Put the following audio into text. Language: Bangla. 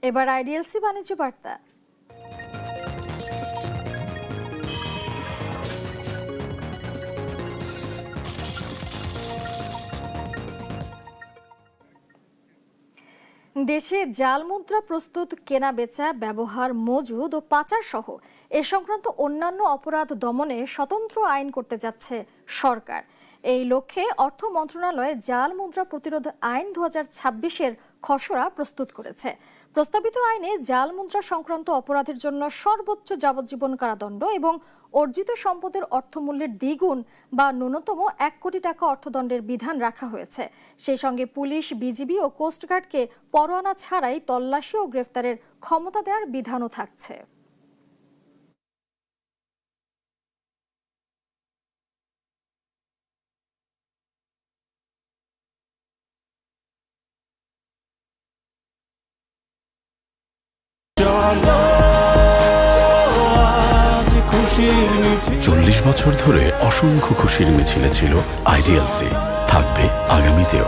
এবার আইডিএলসি বাণিজ্য বার্তা। দেশে জাল মুদ্রা প্রস্তুত, কেনা বেচা, ব্যবহার, মজুদ ও পাচার সহ এ সংক্রান্ত অন্যান্য অপরাধ দমনে স্বতন্ত্র আইন করতে যাচ্ছে সরকার। এই লক্ষ্যে অর্থ মন্ত্রণালয় জাল মুদ্রা প্রতিরোধ আইন 2026-এর খসড়া প্রস্তুত করেছে। প্রস্তাবিত আইনে জাল মুদ্রা সংক্রান্ত অপরাধের জন্য সর্বোচ্চ যাবজ্জীবন কারাদণ্ড এবং অর্জিত সম্পদের অর্থমূল্যের দ্বিগুণ বা ন্যূনতম 1 কোটি টাকা অর্থদণ্ডের বিধান রাখা হয়েছে। সেই সঙ্গে পুলিশ, বিজিবি ও কোস্টগার্ডকে পরোয়ানা ছাড়াই তল্লাশি ও গ্রেফতারের ক্ষমতা দেওয়ার বিধানও থাকছে। চল্লিশ বছর ধরে অসংখ্য খুশির মিছিলে ছিল আইডিএলসি, থাকবে আগামীতেও।